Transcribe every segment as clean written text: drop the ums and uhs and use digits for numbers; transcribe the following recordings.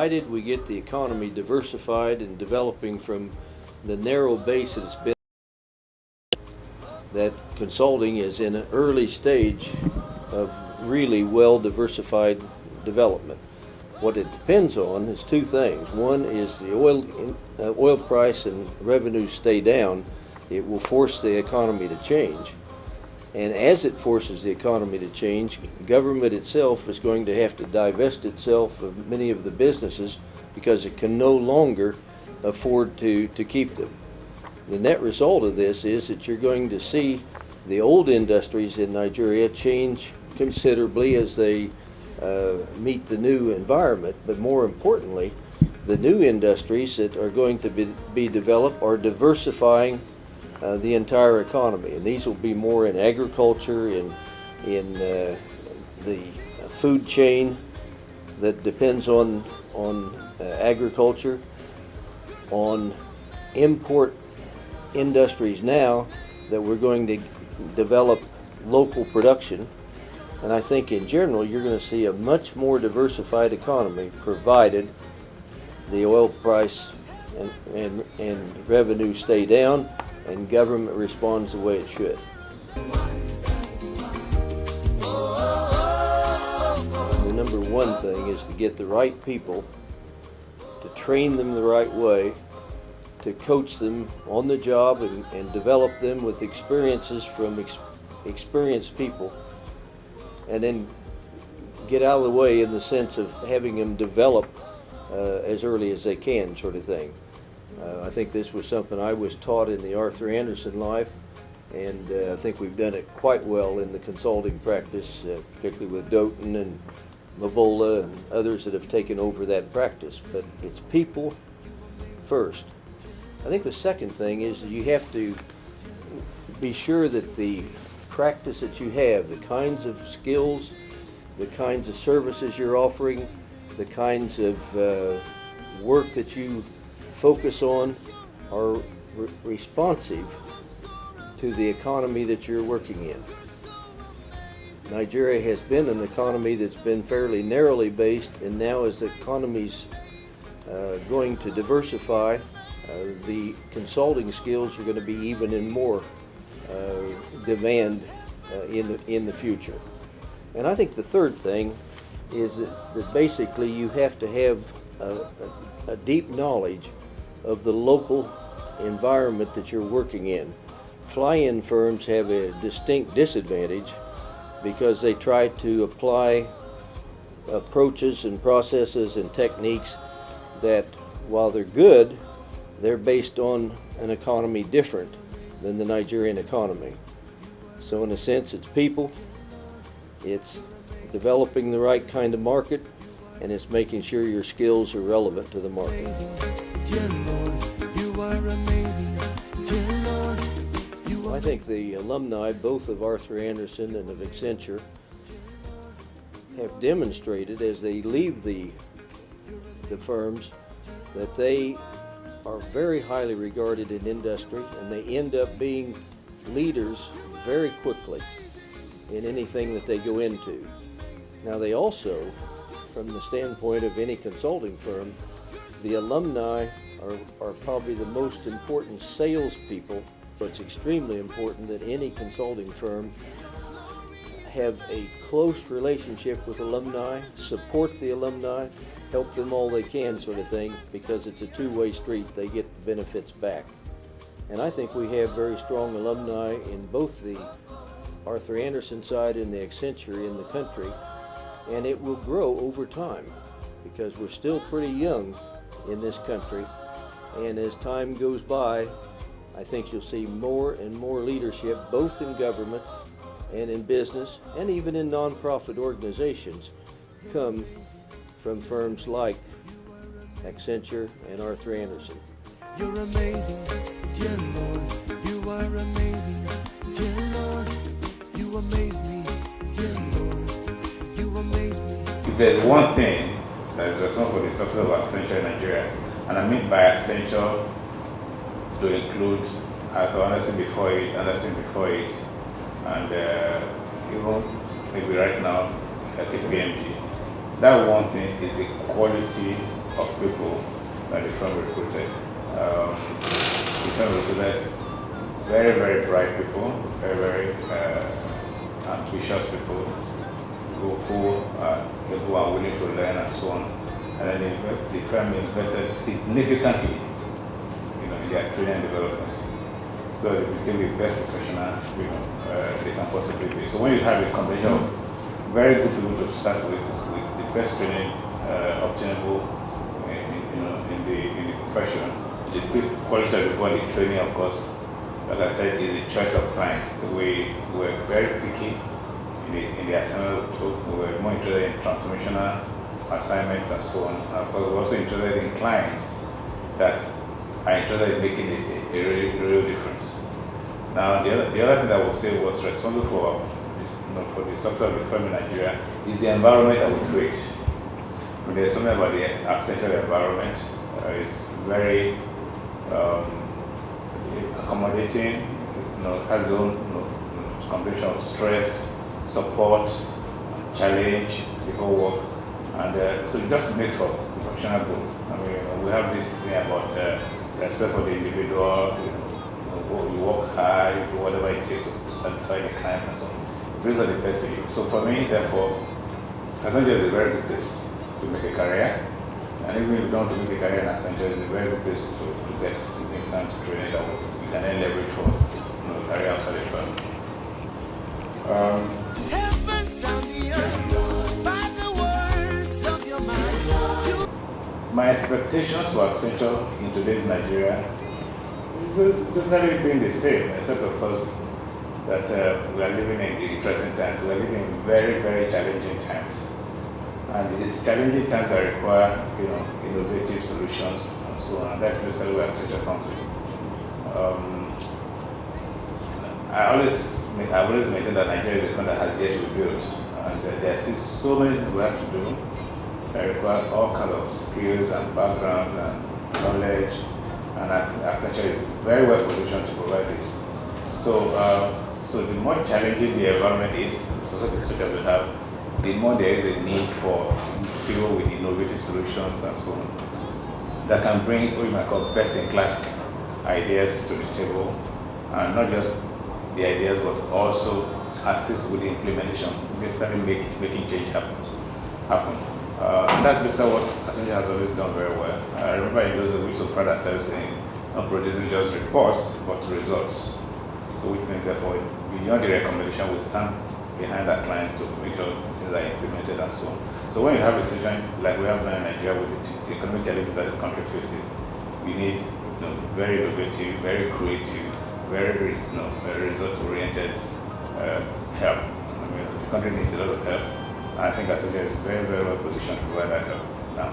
provided we get the economy diversified and developing from the narrow base that it's been, that consulting is in an early stage of really well-diversified development. What it depends on is two things. One is the oil price and revenues stay down. It will force the economy to change. And as it forces the economy to change, government itself is going to have to divest itself of many of the businesses because it can no longer afford to keep them. The net result of this is that you're going to see the old industries in Nigeria change considerably as they meet the new environment, but more importantly, the new industries that are going to be developed are diversifying the entire economy, and these will be more in agriculture, in the food chain that depends on agriculture, on import industries now that we're going to develop local production. And I think in general you're going to see a much more diversified economy provided the oil price and revenue stay down and government responds the way it should. The number one thing is to get the right people, to train them the right way, to coach them on the job and develop them with experiences from experienced people, and then get out of the way in the sense of having them develop as early as they can, sort of thing. I think this was something I was taught in the Arthur Andersen life, and I think we've done it quite well in the consulting practice, particularly with Doughton and Mabola and others that have taken over that practice. But it's people first. I think the second thing is that you have to be sure that the practice that you have, the kinds of skills, the kinds of services you're offering, the kinds of work that you focus on are responsive to the economy that you're working in. Nigeria has been an economy that's been fairly narrowly based, and now as the economy's going to diversify, the consulting skills are going to be even in more demand in the future. And I think the third thing is that basically you have to have a deep knowledge of the local environment that you're working in. Fly-in firms have a distinct disadvantage because they try to apply approaches and processes and techniques that, while they're good, they're based on an economy different than the Nigerian economy. So in a sense, it's people, it's developing the right kind of market, and it's making sure your skills are relevant to the market. I think the alumni, both of Arthur Andersen and of Accenture, have demonstrated as they leave the firms that they are very highly regarded in industry, and they end up being leaders very quickly in anything that they go into. Now they also, from the standpoint of any consulting firm, the alumni are probably the most important salespeople. So it's extremely important that any consulting firm have a close relationship with alumni, support the alumni, help them all they can, sort of thing, because it's a two-way street. They get the benefits back. And I think we have very strong alumni in both the Arthur Andersen side and the Accenture in the country, and it will grow over time because we're still pretty young in this country, and as time goes by, I think you'll see more and more leadership, both in government and in business, and even in nonprofit organizations, come from firms like Accenture and Arthur Andersen. You're amazing, dear Lord. You are amazing, dear Lord. You amaze me, dear Lord. You amaze me. If there's one thing that is responsible for the success of Accenture in Nigeria, and I mean by Accenture to include Arthur Andersen before it, and even maybe right now KPMG. That one thing is the quality of people that the firm recruited. The firm recruited very, very bright people, very, very ambitious people who are willing to learn and so on. And then the firm invested significantly, in their training and development. So they became the best professional, they can possibly be. So when you have a combination of very good people to start with the best training obtainable, in the profession, the quality of the body training, of course, like I said, is the choice of clients. We were very picky in the assignment we took. We were more interested in transformational assignments and so on. And of course, we were also interested in clients that are interested in making a real difference. Now, the other thing that I would say was responsible for the success of the firm in Nigeria is the environment that we create. There's something about the Accenture environment. It's very accommodating. Has its own combination of stress, support, challenge, the whole work, and so it just makes for professional growth. I mean, we have this thing about respect for the individual. You work hard, you do whatever it takes to satisfy the client and so on. It brings out the best in you. So for me, therefore, Accenture is a very good place to make a career. And even if you don't want to make a career in Accenture, it's a very good place to get significant training that you can then leverage for career outside the firm. Heaven sound the earth by the words of your mouth. My expectations for Accenture in today's Nigeria is basically being the same, except of course that we are living in interesting times. We are living in very, very challenging times. And these challenging times that require, innovative solutions and so on. And that's basically where Accenture comes in. I've always maintained that Nigeria is a country that has yet to be built. And there are still so many things we have to do that require all kinds of skills and backgrounds and knowledge. And Accenture is very well positioned to provide this. So the more challenging the environment is, so the structure we have, the more there is a need for people with innovative solutions and so on that can bring what you might call best-in-class ideas to the table, and not just the ideas but also assist with the implementation, basically making change happen. And that's basically what Accenture has always done very well. I remember in those days we used to pride ourselves in not producing just reports but results. So which means therefore beyond the recommendation we stand behind our clients to make sure things are implemented and so on. So when you have a situation like we have now in Nigeria with the economic challenges that the country faces, we need very innovative, very creative, very result-oriented help. I mean, the country needs a lot of help, and I think Accenture is very, very well positioned to provide that help. Now,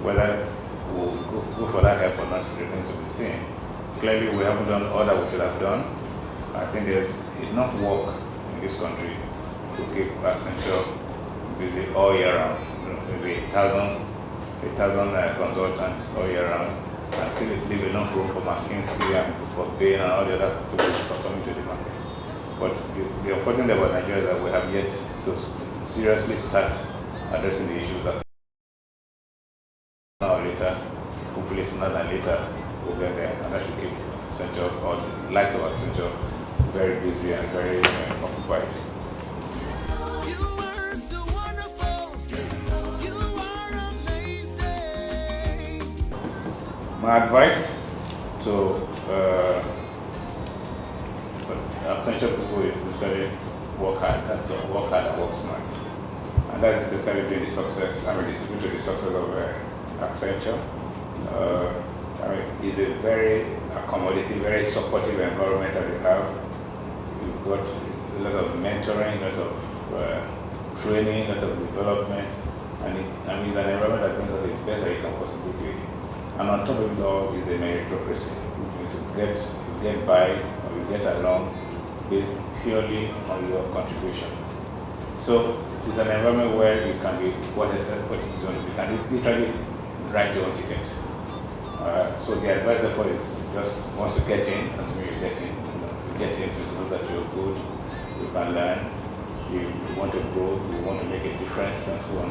whether we'll go for that help or not remains to be seen. Clearly, we haven't done all that we should have done. I think there's enough work in this country to keep Accenture busy all year round. Maybe 1,000 consultants all year round, and still leave enough room for McKinsey and for Bain and all the other people who are coming to the market. But the unfortunate thing about Nigeria is that we have yet to seriously start addressing the issues that now or later, hopefully sooner than later, we'll get there, and that should keep Accenture or the likes of Accenture very busy and very occupied. You are so wonderful. You are amazing. My advice to Accenture people is basically work hard and work smart. And that's basically been the success, the secret to the success of Accenture. It's a very accommodating, very supportive environment that we have. We've got a lot of mentoring, a lot of training, a lot of development, and it's an environment that brings out the best that you can possibly be. And on top of it all is a meritocracy. You get by or you get along based purely on your contribution. So it's an environment where you can be what it is you can literally write your own ticket. So the advice therefore is just once you get in, you get in, principles that you're good, you can learn, you want to grow, you want to make a difference and so on.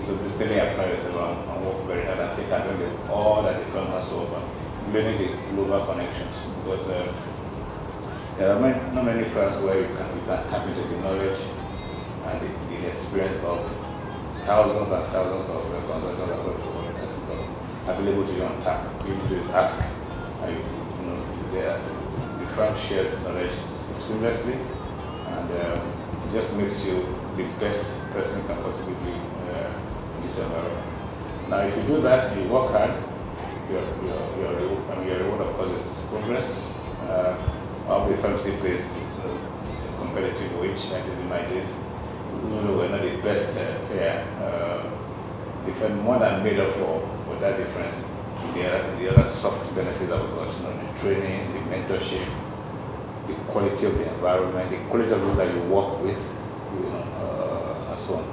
sophisticatedly apply yourself and work very hard and take advantage of all that the firm has to offer, including the global connections. Because there are not many firms where you can tap into the knowledge and the experience of thousands and thousands of consultants across the world that is available to you on tap. All you do is ask, and the firm shares knowledge seamlessly, and it just makes you the best person you can possibly be in this environment. Now, if you do that and you work hard, your reward, of course, is progress. All the firms pays competitive wage, like is in my days. Even though we're not the best payer, the firm more than made up for that difference. The other soft benefits that we got, the training, the mentorship, the quality of the environment, the quality of people that you work with, and so on.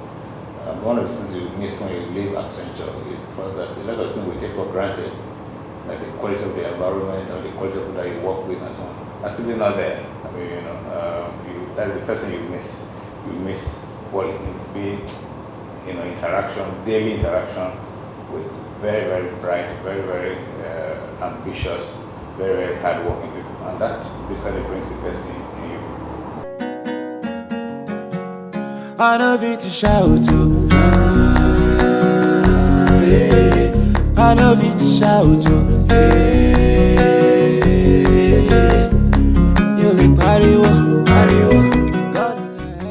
One of the things you miss when you leave Accenture is that a lot of things we take for granted, like the quality of the environment or the quality of people that you work with and so on. That's simply not there. I mean, that's the first thing you miss. You miss quality, interaction, daily interaction with very, very bright, very, very ambitious, very, very hardworking people, and that basically brings the best in you. I love you to shout to. I love you to shout to. You like pariwo.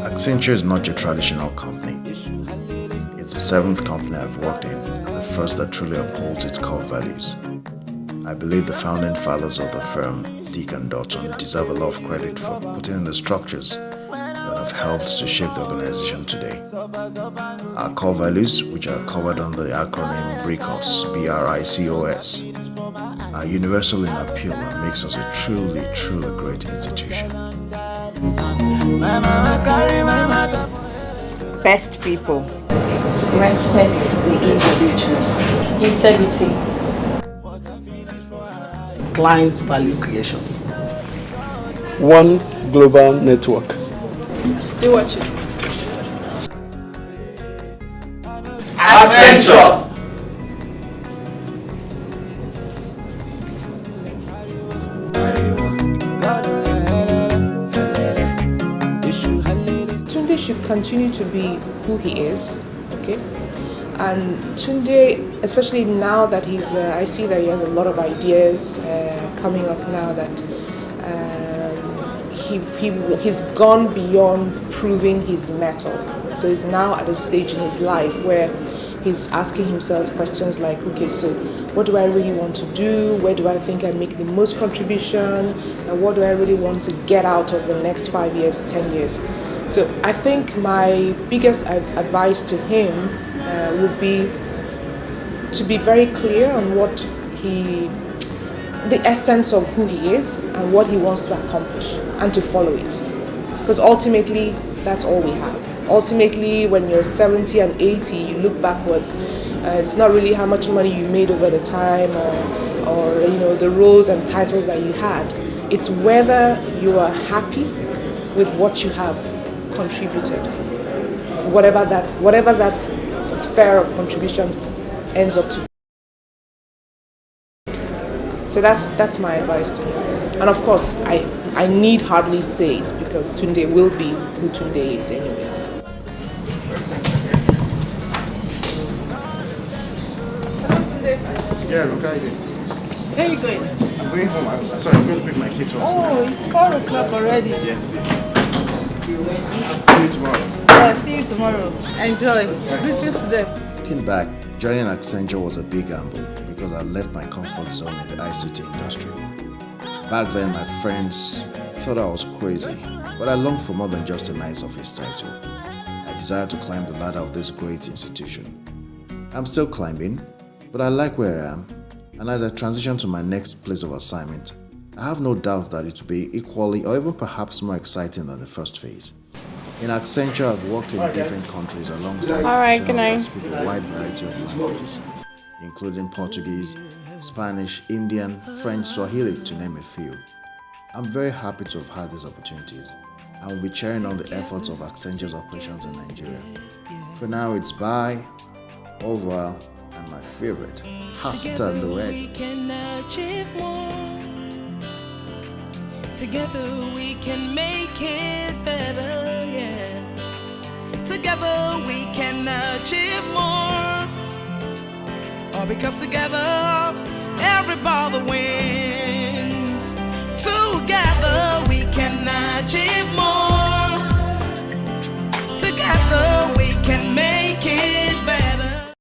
Accenture is not your traditional company. It's the 7th company I've worked in and the first that truly upholds its core values. I believe the founding fathers of the firm, Dick and Dutton, deserve a lot of credit for putting in the structures that have helped to shape the organization today. Our core values, which are covered under the acronym BRICOS, B-R-I-C-O-S, are universal in appeal and makes us a truly, truly great institution. Best people. Respect the individual. Integrity. Client value creation. One global network. Still watching. Accenture. Tunde should continue to be who he is, okay? And Tunde, especially now that I see that he has a lot of ideas coming up now that he's gone beyond proving his mettle. So he's now at a stage in his life where he's asking himself questions like, okay, so what do I really want to do? Where do I think I make the most contribution? And what do I really want to get out of the next 5 years, 10 years? So I think my biggest advice to him would be to be very clear on the essence of who he is and what he wants to accomplish, and to follow it. Because ultimately, that's all we have. Ultimately, when you're 70 and 80, you look backwards. It's not really how much money you made over the time or the roles and titles that you had. It's whether you are happy with what you have contributed, whatever that sphere of contribution ends up to be. So that's my advice to him. And of course, I need hardly say it because Tunde will be who Tunde is anyway. Yeah, look, how are you doing? Where are you going? I'm going home. I'm going to pick my kids from school. Oh, it's 4 o'clock already. Yes. See you tomorrow. Yeah, see you tomorrow. Enjoy. Greetings to them. Looking back, joining Accenture was a big gamble because I left my comfort zone in the ICT industry. Back then, my friends thought I was crazy, but I longed for more than just a nice office title. I desired to climb the ladder of this great institution. I'm still climbing, but I like where I am, and as I transition to my next place of assignment, I have no doubt that it will be equally or even perhaps more exciting than the first phase. In Accenture, I've worked in different countries alongside professionals that speak a wide variety of languages, including Portuguese, Spanish, Indian, French, Swahili, to name a few. I'm very happy to have had these opportunities and will be cheering on the efforts of Accenture's operations in Nigeria. For now, it's bye Au revoir, and my favorite, hasta luego. We can achieve more. Together we can make it better, yeah. Together we can achieve more. All because together everybody wins.